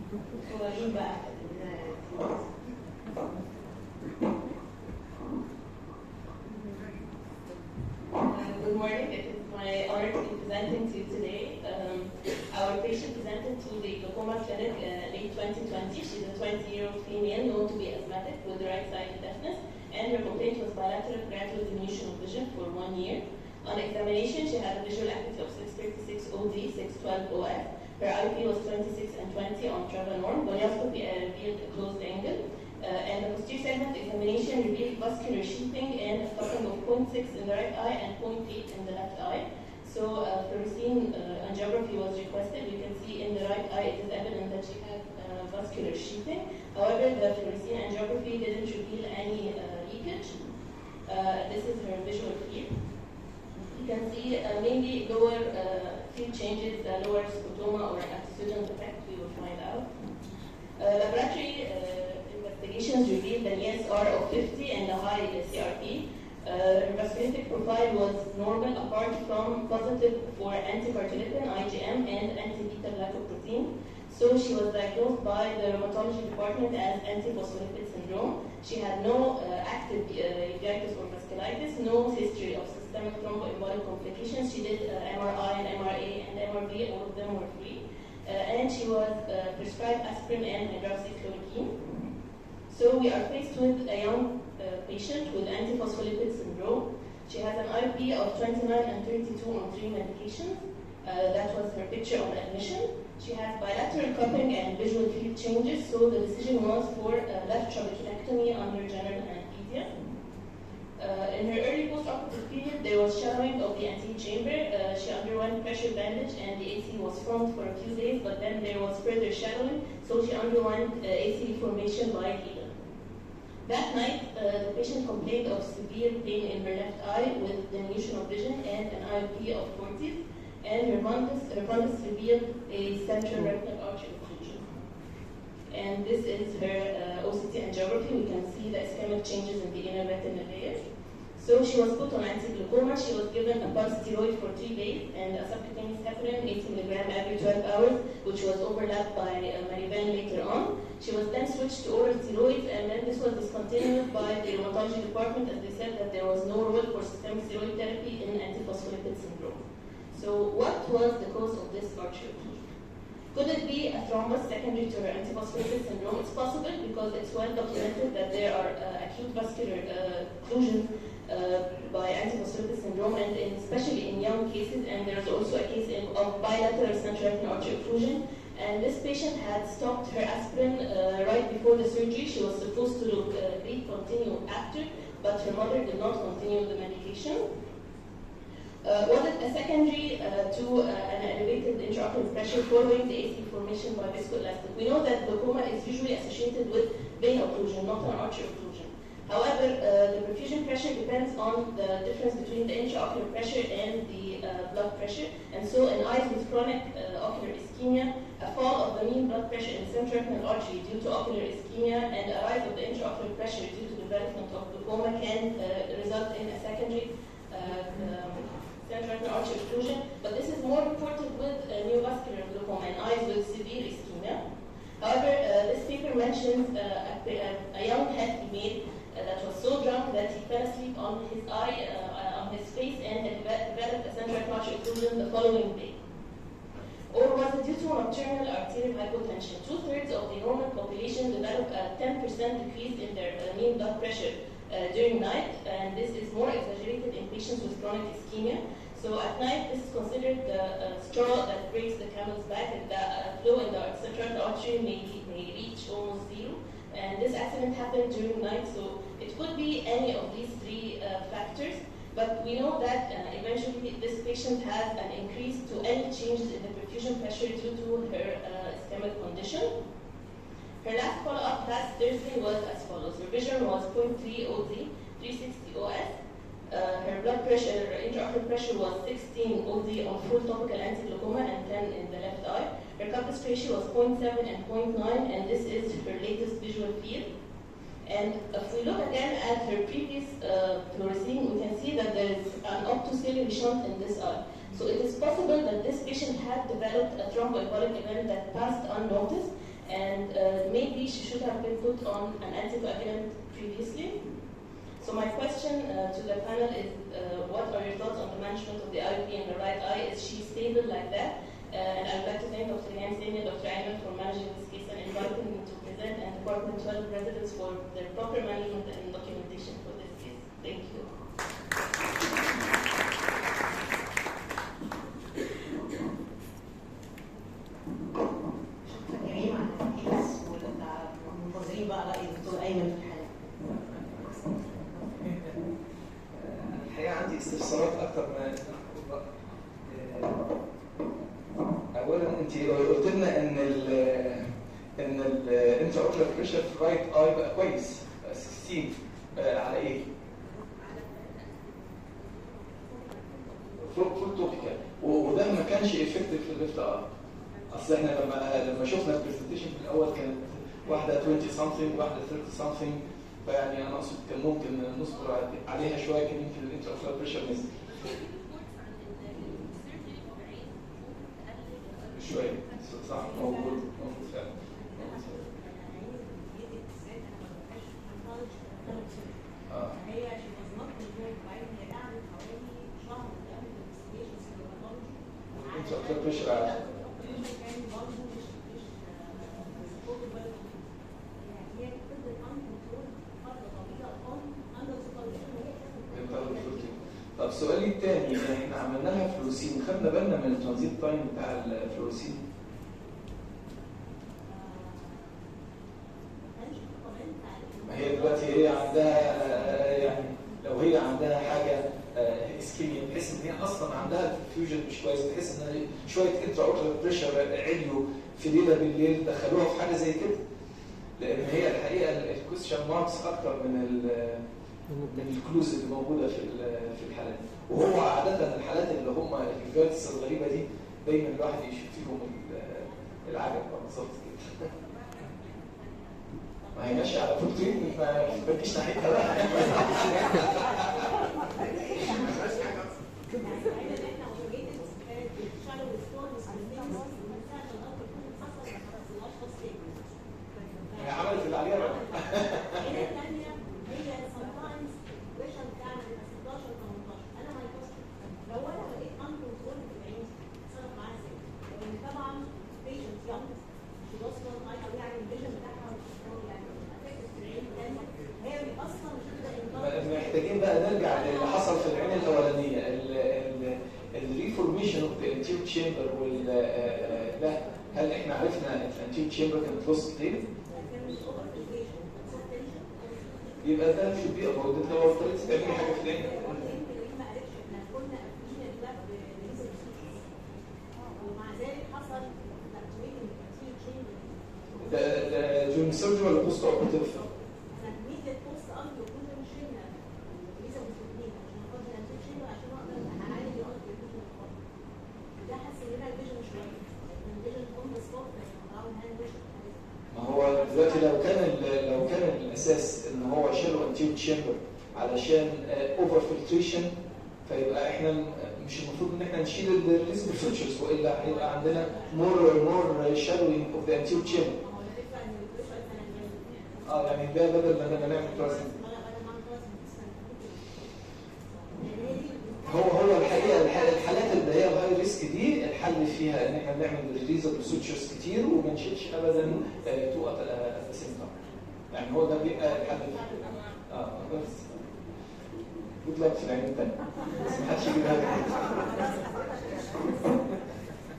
Good morning. It is my honor to be presenting to you today. Our patient presented to the Glaucoma clinic late 2020. She's a 20-year-old female known to be asthmatic with right-sided deafness, and her complaint was bilateral gradual diminution of vision for 1 year. On examination, she had a visual acuity of 636 OD, 612 OF. Her IP was 26 and 20 on travel norm. Gonioscopy revealed a closed angle. And the posterior segment examination revealed vascular sheathing and a stopping of 0.6 in the right eye and 0.8 in the left eye. So fluorescein angiography was requested. You can see in the right eye it is evident that she had vascular sheathing. However, the fluorescein angiography didn't reveal any leakage. This is her visual field. You can see mainly lower field changes, lower scotoma or antecedent effect, we will find out. Laboratory investigations revealed an ESR of 50 and a high CRP. Her vasculitic profile was normal apart from positive for anti-cartolipin, IgM, and anti-beta-glycoprotein. So she was diagnosed by the rheumatology department as antiphospholipid syndrome. She had no active uveitis or vasculitis, no history of systemic thromboembolic complications. She did MRI and MRA and MRV, all of them were free. And she was prescribed aspirin and hydroxychloroquine. So we are faced with a young patient with antiphospholipid syndrome. She has an IP of 29 and 32 on 3 medications. That was her picture on admission. She has bilateral cupping and visual field changes, so the decision was for left trabeculectomy under general anesthesia. In her early post-operative period, there was shadowing of the anterior chamber. She underwent pressure bandage and the AC was formed for a few days, but then there was further shadowing, so she underwent AC formation by needle. That night, the patient complained of severe pain in her left eye with diminution of vision and an IOP of 40, and her fundus revealed a central retinal artery occlusion. And this is her OCT angiography. We can see the ischemic changes in the inner retinal layer. So she was put on anti-glaucoma. She was given a pulse steroid for 3 days and a subcutaneous heparin, 80 mg every 12 hours, which was overlapped by Mariven later on. She was then switched to oral steroids, and then this was discontinued by the rheumatology department as they said that there was no role for systemic steroid therapy in antiphospholipid syndrome. So what was the cause of this artery occlusion? Could it be a thrombus secondary to her antiphospholipid syndrome? It's possible because it's well documented that there are acute vascular occlusions by antiphospholipid syndrome, and especially in young cases, and there's also a case of bilateral central retinal artery occlusion. And this patient had stopped her aspirin right before the surgery. She was supposed to look great, continue after, but her mother did not continue the medication. Was it a secondary to an elevated intraocular pressure following the AC formation by viscoelastic? We know that glaucoma is usually associated with vein occlusion, not an artery occlusion. However, the perfusion pressure depends on the difference between the intraocular pressure and the blood pressure. And so in eyes with chronic ocular ischemia, a fall of the mean blood pressure in the central retinal artery due to ocular ischemia and a rise of the intraocular pressure due to development of glaucoma can result in a secondary central retinal artery occlusion. But this is more reported with neovascular glaucoma in eyes with severe ischemia. However, this paper mentions a young healthy male that was so drunk that he fell asleep on his eye, on his face, and had developed a central retinal artery occlusion the following day. Or was it due to nocturnal arterial hypotension? 2/3 of the normal population develop a 10% decrease in their mean blood pressure during night, and this is more exaggerated in patients with chronic ischemia. So at night, this is considered the straw that breaks the camel's back, and the flow in the central artery may reach almost zero. And this accident happened during night, so it could be any of these 3 factors. But we know that eventually this patient has an increase to any changes in the perfusion pressure due to her ischemic condition. Her last follow-up last Thursday was as follows. Her vision was 0.3 OD, 360 OS. Her blood pressure, her intraocular pressure was 16 OD on full topical anti-glaucoma and 10 in the left eye. Her cuppus ratio was 0.7 and 0.9, and this is her latest visual field. And if we look again at her previous fluorescein, we can see that there is an optociliary shunt in this eye. So it is possible that this patient had developed a thromboembolic event that passed unnoticed, and she should have been put on an anticoagulant previously. So my question to the panel is, what are your thoughts on the management of the IOP in the right eye? Is she stable like that? And I would like to thank Dr. Yansing and Dr. Ayman for managing this case and inviting me to present, and Department 12 residents for their proper management and documentation for this case. Thank you. شكرا كريم على التركيز والمنتظرين بقى رأي الدكتور أيمن في الحالة. الحقيقة عندي استفسارات أكثر من أولا أنت قلت لنا إن الانتراوكولار بريشر في الرايت اي بقى كويس 16 على إيه؟ فول توبيكال، وده ما كانش افكتيف في الليفت اي. اصل احنا لما شفنا البرزنتيشن في الاول كانت واحده 20 something واحده 30 something، فيعني انا اقصد كان ممكن نصبر عليها شويه، كان يمكن الانتراوكولار بريشر نزل شويه. صح، موجود فعلا. هي عشان مظبوط وبعدين هي قعدت حوالي شهر بتعمل انفستيجيشنز في الريماتولوجي. الانتراوكولار بريشر عالي. كان برضه مش سبورت بالك، يعني هي بتفضل ان كنترول فتره طويله اندر سوبرفيجن وهي بتاخد. طب سؤالي الثاني، احنا عملنا لها فلوروسين، خدنا بالنا من الترانزيت تايم بتاع الفلوروسين؟ ما هي دلوقتي هي عندها يعني لو هي عندها حاجه اسكيميا، بحيث ان هي اصلا عندها فيوجن مش كويس، بحيث ان شويه انتراوكولار بريشر عليوا في ليله بالليل دخلوها في حاجه زي كده، لان هي الحقيقه الكويستشن ماركس اكتر من الكلوز اللي موجوده في الحالات. وهو عاده الحالات اللي هم الفيرتس الغريبه دي دايما الواحد يشوف فيهم العجب بالظبط كده. ما هي ماشيه على فول تريتمنت، ما تجيش ناحيتها بقى. هي عملت اللي عليها بقى. محتاجين بقى نرجع للي حصل في العين الاولانيه، الريفورميشن اوف ذا انتيريور تشامبر لا، هل احنا عرفنا الانتيريور تشامبر كانت لوست ليه؟ يبقى ده مش بيقبض، انت لو اضطريت تعملي حاجه في العين ده جون سيرجي ولا بوست اوبرتيف؟ ما هو دلوقتي لو كان الاساس ان هو شالوا انتيريور تشامبر علشان اوفر فلتريشن، فيبقى احنا مش المفروض ان احنا نشيل الريزبل فيتشرز، والا هيبقى عندنا مور شالوينج اوف ذا انتيريور تشامبر. يعني ده بدل ما نعمل ترانزيت. هو الحقيقه الحالات اللي هي الهاي ريسك دي الحل فيها ان احنا نعمل ريزبل سوتشرز كتير وما نشيلش ابدا تو ات سيم تايم. يعني هو ده بيبقى الحل فيه. بس جود لك في العين الثانيه، بس ما حدش